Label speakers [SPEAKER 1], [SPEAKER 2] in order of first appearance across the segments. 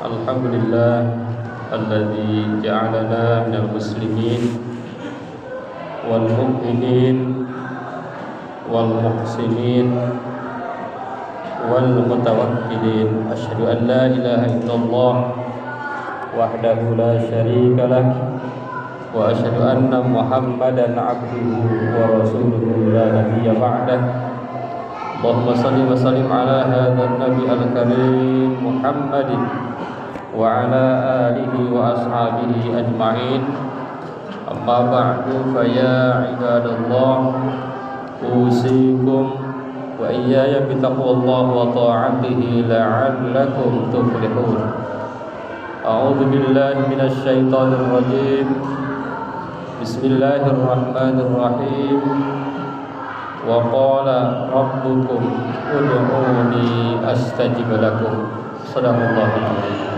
[SPEAKER 1] Alhamdulillah alladzi ja'alana minal muslimin wal mu'minin wal muhsinin wal mutawakkilin. Asyhadu an la ilaha illallah wahdahu la syarika lah wa asyhadu anna Muhammadan abduhu wa rasuluhu la nabiyya ba'dah. Allahumma salli wa sallim ala hadzal nabi al-karim Muhammadin wa ala alihi wa ashabihi ajma'in. Amma ba'du, fa ya ibadallah, usikum wa iyaya bi taqwallahi wa ta'atihi la'allakum tuflihun. A'udzu billahi minasy syaithanir rajim. Bismillahirrahmanirrahim. Wa qala rabbukum ud'uni astajib lakum. Shadaqallahul adzim.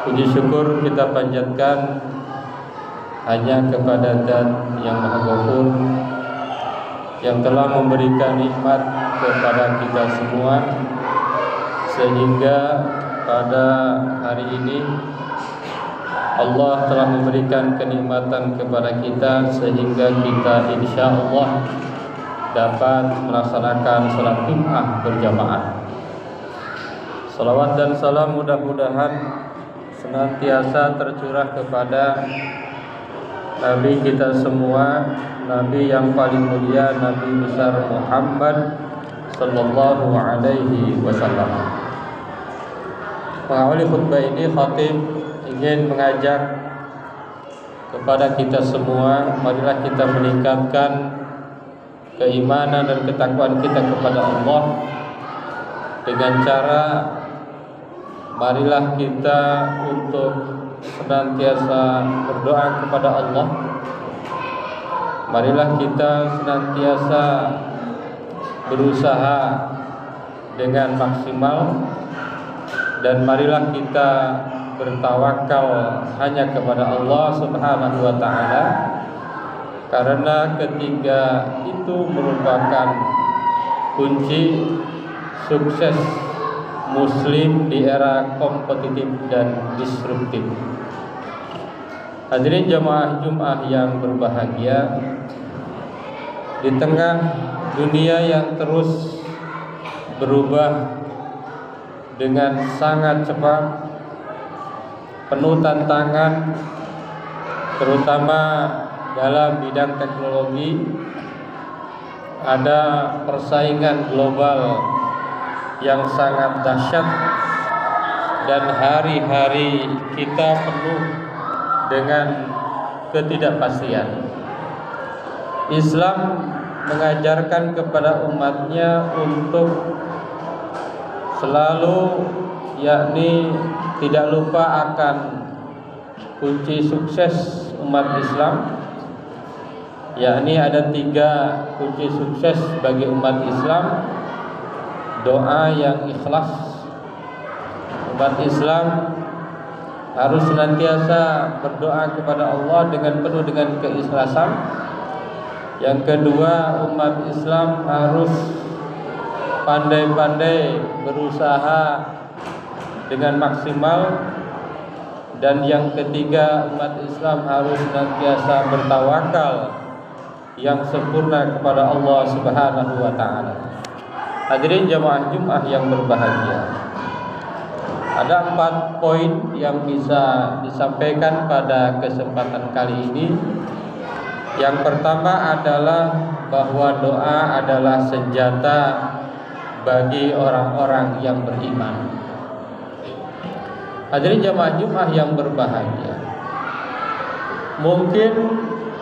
[SPEAKER 1] Puji syukur kita panjatkan hanya kepada Zat yang Maha Ghafur, yang telah memberikan nikmat kepada kita semua, sehingga pada hari ini Allah telah memberikan kenikmatan kepada kita, sehingga kita insya Allah dapat melaksanakan salat Jumat berjamaah. Salawat dan salam mudah-mudahan senantiasa tercurah kepada Nabi kita semua, Nabi yang paling mulia, Nabi besar Muhammad sallallahu alaihi wasallam. Mengawali khutbah ini, khatib ingin mengajak kepada kita semua, marilah kita meningkatkan keimanan dan ketakwaan kita kepada Allah dengan cara marilah kita untuk senantiasa berdoa kepada Allah. Marilah kita senantiasa berusaha dengan maksimal, dan marilah kita bertawakal hanya kepada Allah Subhanahu wa taala, karena ketiga itu merupakan kunci sukses Muslim di era kompetitif dan disruptif. Hadirin jamaah Jumat yang berbahagia, di tengah dunia yang terus berubah dengan sangat cepat, penuh tantangan, terutama dalam bidang teknologi, ada persaingan global yang sangat dahsyat, dan hari-hari kita penuh dengan ketidakpastian. Islam mengajarkan kepada umatnya untuk selalu, yakni tidak lupa akan kunci sukses umat Islam, yakni ada 3 kunci sukses bagi umat Islam. Doa yang ikhlas. Umat Islam harus senantiasa berdoa kepada Allah dengan penuh dengan keikhlasan. Yang kedua, umat Islam harus pandai-pandai berusaha dengan maksimal. Dan yang ketiga, umat Islam harus senantiasa bertawakal yang sempurna kepada Allah Subhanahu wa taala. Hadirin jamaah Jumat yang berbahagia, ada 4 poin yang bisa disampaikan pada kesempatan kali ini. Yang pertama adalah bahwa doa adalah senjata bagi orang-orang yang beriman. Hadirin jamaah Jumat yang berbahagia, mungkin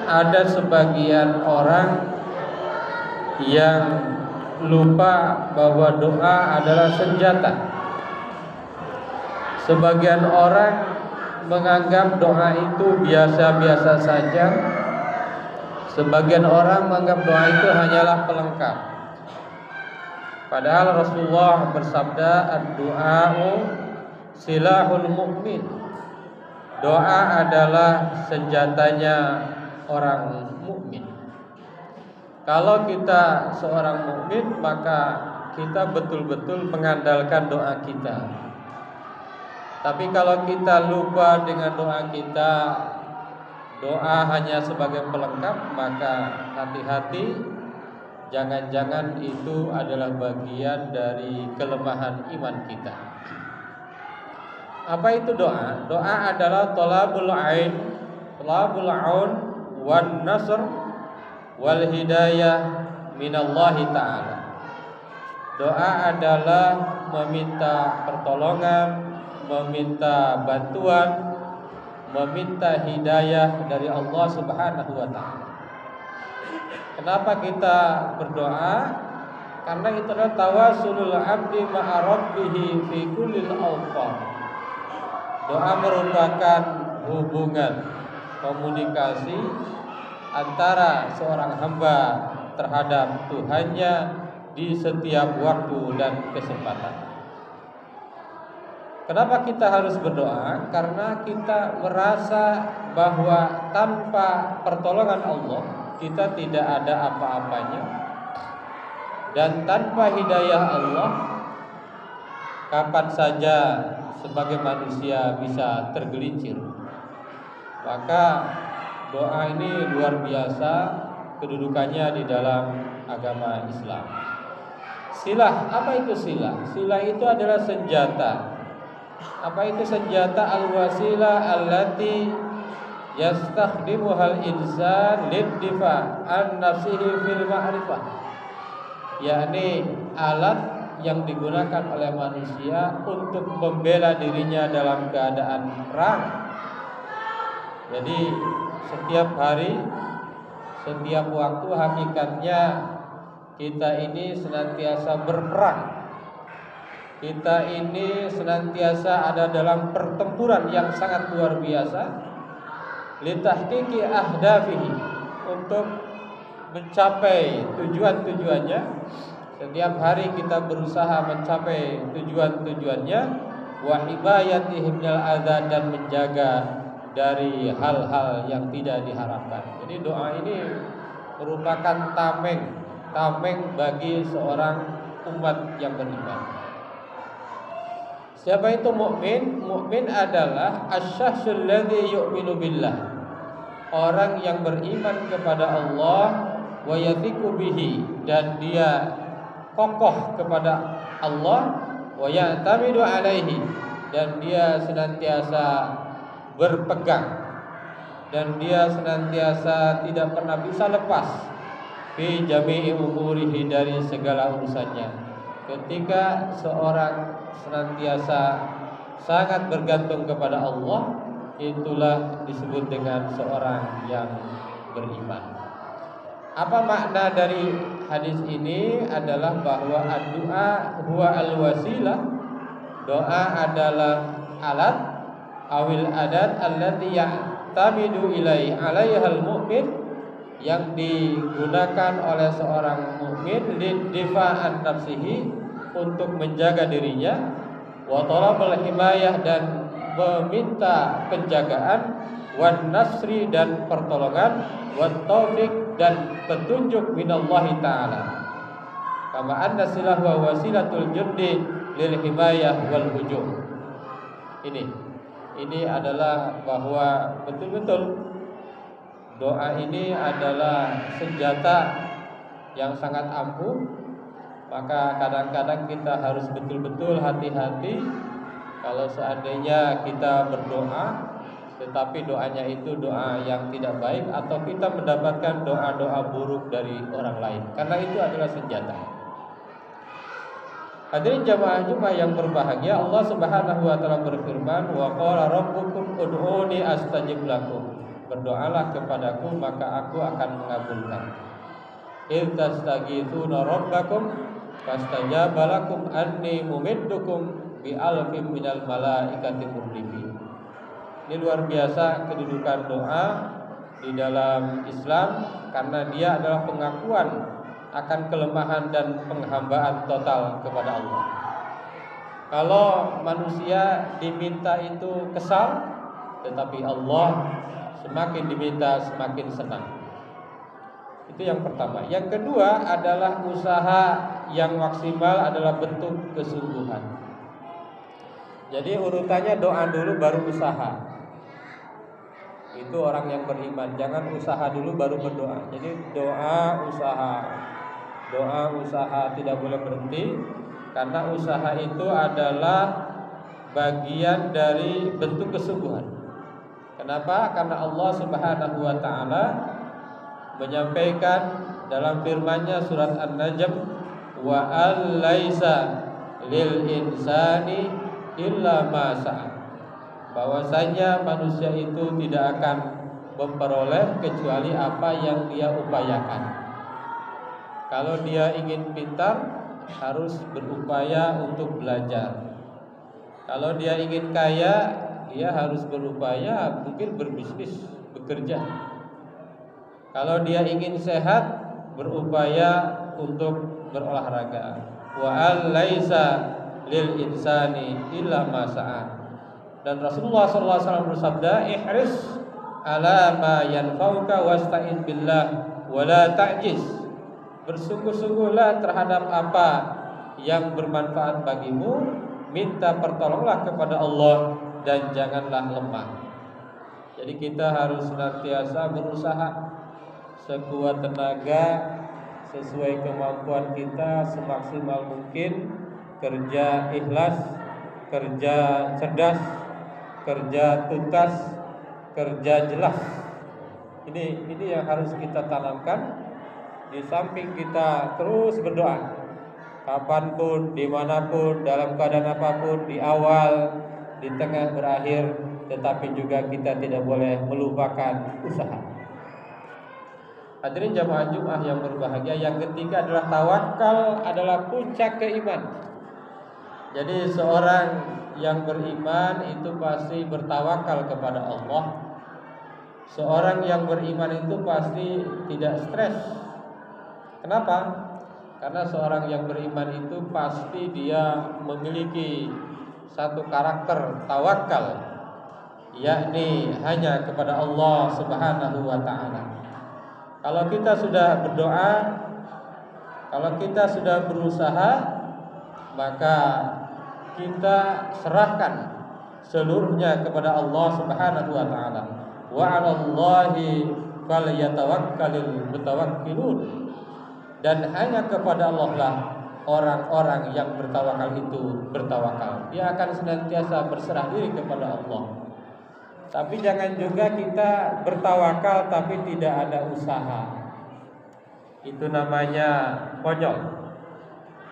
[SPEAKER 1] ada sebagian orang yang lupa bahwa doa adalah senjata. Sebagian orang menganggap doa itu biasa-biasa saja. Sebagian orang menganggap doa itu hanyalah pelengkap. Padahal Rasulullah bersabda, ad-du'a'u silahul mu'min. Doa adalah senjatanya orang mukmin. Kalau kita seorang mukmin, maka kita betul-betul mengandalkan doa kita. Tapi kalau kita lupa dengan doa kita, doa hanya sebagai pelengkap, maka hati-hati, jangan-jangan itu adalah bagian dari kelemahan iman kita. Apa itu doa? Doa adalah thalabul aun wan nasr wal hidayah minallahi ta'ala. Doa adalah meminta pertolongan, meminta bantuan, meminta hidayah dari Allah Subhanahu wa ta'ala. Kenapa kita berdoa? Karena itu adalah tawasulul abdi ma'a rabbih fi kullil awqat. Doa merupakan hubungan komunikasi antara seorang hamba terhadap Tuhannya di setiap waktu dan kesempatan. Kenapa kita harus berdoa? Karena kita merasa bahwa tanpa pertolongan Allah kita tidak ada apa-apanya, dan tanpa hidayah Allah kapan saja sebagai manusia bisa tergelincir. Maka doa ini luar biasa kedudukannya di dalam agama Islam. Silah, apa itu silah? Silah itu adalah senjata. Apa itu senjata? Al-wasilah allati yastakhdimuhal insan lid-difa an nafsihi fil ma'rifah. Yakni alat yang digunakan oleh manusia untuk membela dirinya dalam keadaan perang. Jadi setiap hari, setiap waktu hakikatnya kita ini senantiasa berperang. Kita ini senantiasa ada dalam pertempuran yang sangat luar biasa, litahqiqi ahdafihi, untuk mencapai tujuan-tujuannya. Setiap hari kita berusaha mencapai tujuan-tujuannya, wa hibayatihim minal adza, dan menjaga dari hal-hal yang tidak diharapkan. Jadi doa ini merupakan tameng bagi seorang umat yang beriman. Siapa itu mukmin? Mukmin adalah asy-syakhsul ladzi yu'minu billah, orang yang beriman kepada Allah, wa yathiqu bihi, dan dia kokoh kepada Allah, wa ya'tamidu alaihi, dan dia senantiasa berpegang, dan dia senantiasa tidak pernah bisa lepas fi jami'i umurihi, dari segala urusannya. Ketika seorang senantiasa sangat bergantung kepada Allah, itulah disebut dengan seorang yang beriman. Apa makna dari hadis ini? Adalah bahwa doa huwa al-wasilah, doa adalah alat awil adat allati ya'tamidu alaihal mu'min, yang digunakan oleh seorang mukmin lidifa'an nafsihi, untuk menjaga dirinya, wa talabul himayah, dan meminta penjagaan, wan nasri, dan pertolongan, wat taufiq, dan petunjuk minallahi ta'ala. Kama anna silah wa wasilatul jundi lil himayah wal hujum. Ini adalah bahwa betul-betul doa ini adalah senjata yang sangat ampuh. Maka kadang-kadang kita harus betul-betul hati-hati kalau seandainya kita berdoa tetapi doanya itu doa yang tidak baik, atau kita mendapatkan doa-doa buruk dari orang lain, karena itu adalah senjata. Hadirin jamaah Jumat yang berbahagia, Allah Subhanahu wa taala berfirman, wa qala rabbukum ud'uni astajib lakum, berdoalah kepadaku maka aku akan mengabulkan. Idz tastaghitsuna rabbakum fastajaba lakum anni mumiddukum bi alfin minal malaikati murdifin. Ini luar biasa kedudukan doa di dalam Islam, karena dia adalah pengakuan akan kelemahan dan penghambaan total kepada Allah. Kalau manusia diminta itu kesal, tetapi Allah semakin diminta semakin senang. Itu yang pertama. Yang kedua adalah usaha yang maksimal adalah bentuk kesungguhan. Jadi urutannya doa dulu baru usaha. Itu orang yang beriman. Jangan usaha dulu baru berdoa. Jadi doa usaha tidak boleh berhenti, karena usaha itu adalah bagian dari bentuk kesungguhan. Kenapa? Karena Allah Subhanahu wa taala menyampaikan dalam firman-Nya surat An-Najm, wa al-laisa lil insani illa ma sa'a. Bahwasanya manusia itu tidak akan memperoleh kecuali apa yang dia upayakan. Kalau dia ingin pintar, harus berupaya untuk belajar. Kalau dia ingin kaya, dia harus berupaya mungkin berbisnis, bekerja. Kalau dia ingin sehat, berupaya untuk berolahraga. Wa al-laisa lil insani illa ma sa'a. Dan Rasulullah SAW bersabda, ihris ala ma yanfa'uka wasta'in billah wa la ta'jiz. Bersungguh-sungguhlah terhadap apa yang bermanfaat bagimu, minta pertolonganlah kepada Allah dan janganlah lemah. Jadi kita harus senantiasa berusaha sekuat tenaga, sesuai kemampuan kita, semaksimal mungkin, kerja ikhlas, kerja cerdas, kerja tuntas, kerja jelas. Ini yang harus kita tanamkan. Di samping kita terus berdoa, kapanpun, dimanapun, dalam keadaan apapun, di awal, di tengah, berakhir, tetapi juga kita tidak boleh melupakan usaha. Hadirin jamaah Jumat yang berbahagia, yang ketiga adalah tawakal adalah puncak keimanan. Jadi seorang yang beriman itu pasti bertawakal kepada Allah. Seorang yang beriman itu pasti tidak stres. Kenapa? Karena seorang yang beriman itu pasti dia memiliki satu karakter tawakal, yakni hanya kepada Allah Subhanahu wa taala. Kalau kita sudah berdoa, kalau kita sudah berusaha, maka kita serahkan seluruhnya kepada Allah Subhanahu wa taala. Wa 'alallahi falyatawakkalul mutawakkilun. Dan hanya kepada Allah lah orang-orang yang bertawakal itu bertawakal. Dia akan senantiasa berserah diri kepada Allah. Tapi jangan juga kita bertawakal tapi tidak ada usaha. Itu namanya konyol.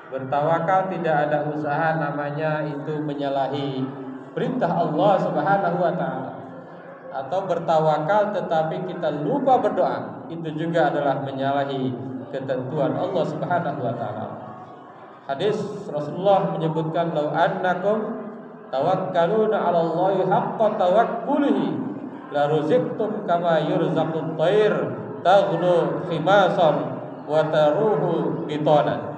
[SPEAKER 1] Bertawakal tidak ada usaha, namanya itu menyalahi perintah Allah Subhanahu wa taala. Atau bertawakal tetapi kita lupa berdoa, itu juga adalah menyalahi ketentuan Allah Subhanahu wa taala. Hadis Rasulullah menyebutkan, "Lau annakum tawakkaluna 'ala Allahi haqqa tawakkulihi la ruzqtum kama yurzaqut thair taghdu khimasan wa taruhu bitanan."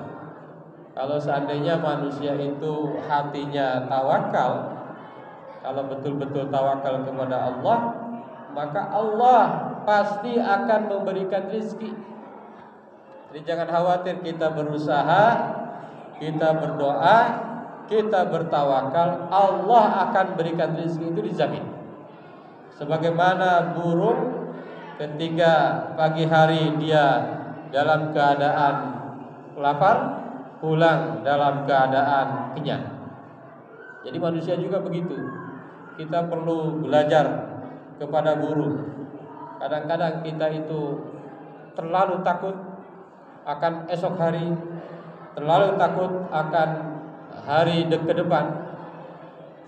[SPEAKER 1] Kalau seandainya manusia itu hatinya tawakal, kalau betul-betul tawakal kepada Allah, maka Allah pasti akan memberikan rezeki. Jadi jangan khawatir, kita berusaha, kita berdoa, kita bertawakal, Allah akan berikan rezeki, itu dijamin. Sebagaimana burung ketika pagi hari dia dalam keadaan lapar, pulang dalam keadaan kenyang. Jadi manusia juga begitu. Kita perlu belajar kepada burung. Kadang-kadang kita itu terlalu takut akan esok hari, terlalu takut akan hari ke depan,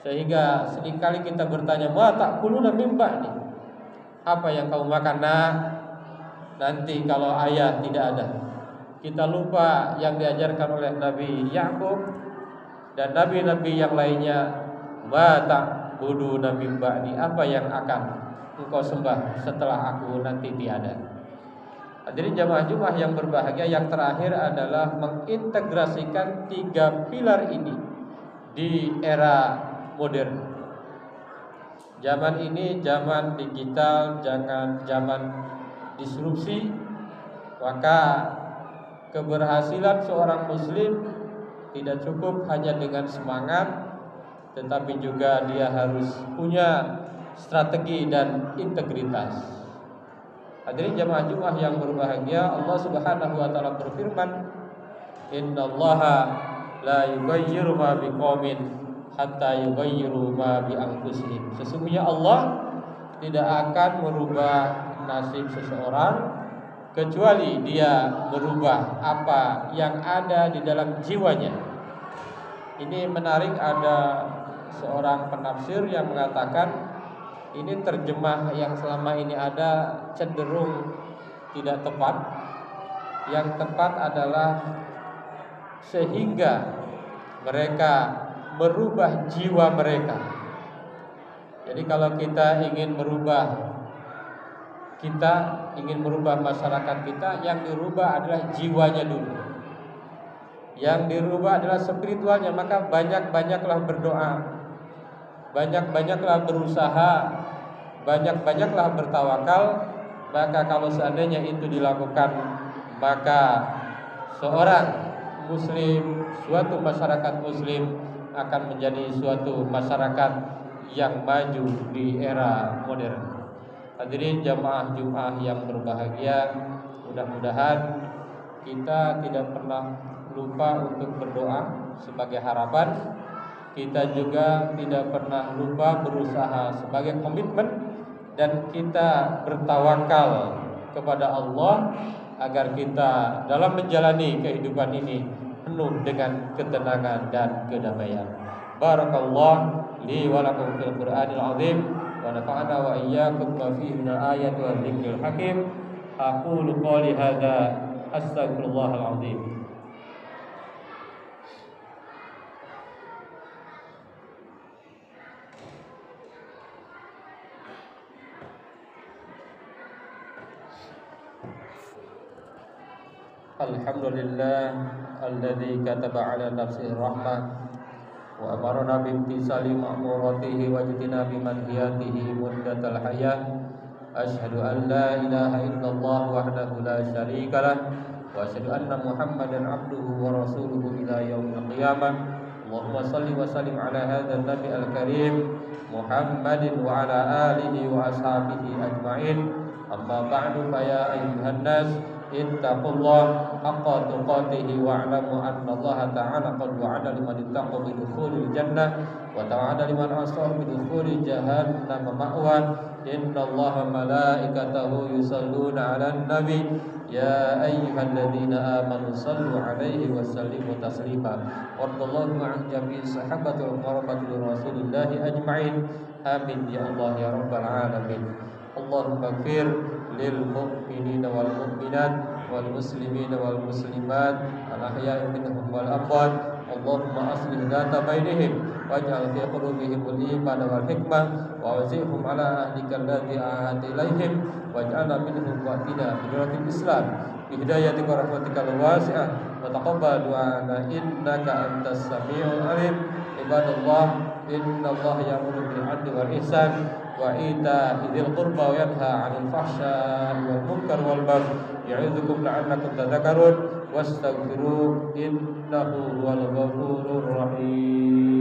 [SPEAKER 1] sehingga seringkali kita bertanya, "Ma ta'kuluna min ba'di?" Apa yang kamu makan nanti kalau ayah tidak ada? Kita lupa yang diajarkan oleh Nabi Yakub dan nabi-nabi yang lainnya. "Ma ta'buduna min ba'di?" Apa yang akan engkau sembah setelah aku nanti tiada? Hadirin jamaah Jumat yang berbahagia, yang terakhir adalah mengintegrasikan 3 pilar ini di era modern. Zaman ini zaman digital, jangan zaman disrupsi, Maka keberhasilan seorang muslim tidak cukup hanya dengan semangat, tetapi juga dia harus punya strategi dan integritas. Hadirin jamaah Jumat yang berbahagia, Allah Subhanahu wa taala berfirman, "Innallaha la yughayyiru ma biqaumin hatta yughayyiru ma bi anfusihim." Sesungguhnya Allah tidak akan merubah nasib seseorang kecuali dia merubah apa yang ada di dalam jiwanya. Ini menarik, ada seorang penafsir yang mengatakan ini terjemah yang selama ini ada cenderung tidak tepat. Yang tepat adalah sehingga mereka merubah jiwa mereka. Jadi kalau kita ingin merubah masyarakat kita, yang dirubah adalah jiwanya dulu. Yang dirubah adalah spiritualnya. Maka banyak-banyaklah berdoa, banyak-banyaklah berusaha, banyak-banyaklah bertawakal. Maka kalau seandainya itu dilakukan, maka seorang muslim, suatu masyarakat muslim akan menjadi suatu masyarakat yang maju di era modern. Hadirin jamaah Jumat yang berbahagia, mudah-mudahan kita tidak pernah lupa untuk berdoa sebagai harapan. Kita juga tidak pernah lupa berusaha sebagai komitmen, dan kita bertawakal kepada Allah agar kita dalam menjalani kehidupan ini penuh dengan ketenangan dan kedamaian. Barakallah li wa lakum fil Qur'anil azim wa nafa'ana wa iyyakum ma fihi minal ayati wa dzikril hakim. Aqulu qouli hadza astaghfirullahal azim. Alhamdulillah alladzi kataba ala nafsihi rahmah wa amarna bimtisali ma'muratihi wa jitinabi manhiyatihi muddatal hayah. Asyhadu an la ilaha illallah wahdahu la syarika lah wa asyhadu anna Muhammadan abduhu wa rasuluhu ila yaumil qiyamah. Allahumma salli wa sallim ala hadzal nabi al-karim Muhammadin wa ala alihi wa ashabihi ajma'in. Amma ba'du, fa ya ayyuhan nas ittaqullah haqqa tuqatih wa'lamu anna Allah ta'ala qad wa'ada liman ittaqa bi dukhulil jannah wa ta'ala liman asara bi dukhulil jahannam ma'wan. Innallaha malaikatahu yusalluna 'alan nabi ya ayyuhalladzina amanu sallu 'alaihi wa sallimu taslima. Warḍallahu 'an jami'i sahabatil qarabatir rasulillahi ajma'in. Amin ya Allah ya rabbal alamin. Allahumma ighfir lil mu'minina wal mu'minat wal muslimina wal muslimat al ahya'i minhum wal amwat. Allahumma aslih dhata bainihim waj'al fi qulubihim al iman wal hikmah wa wazihum ala ahdika alladhi ahadta ilaihim waj'alna minhum wa'tina bi nuratil islam bi hidayatika wa rahmatikal wasi'ah wa taqabbal du'ana innaka antas samiul alim. Ibadallah, innallaha ya'muru bil 'adli wal ihsan wa ita'i dzil qurba wa yanha 'anil fahsya'i wal munkar wal baghi ya'idukum la'allakum tadhakkarun wastaghfiruhu innahu huwal ghafurur rahim.